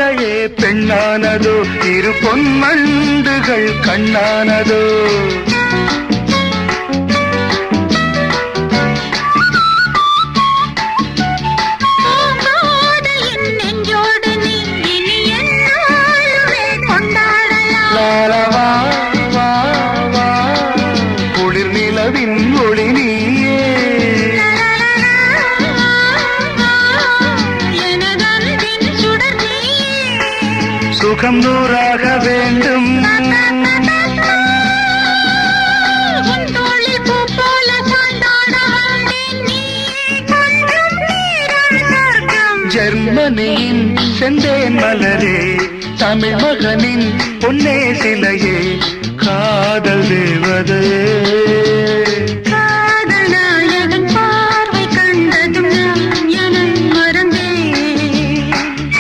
மாலையே பெண்ணானதோ இரு பொன்மண்டுகள் கண்ணானதோ குளிர் நிலவின் ஒளி நீயே சுகம் நூறாக வேண்டும் ஜெர்மனியின் செந்தேன் மலரே தமிழ் மகனின் பொன்னே சிலையே காதல் தேவதையே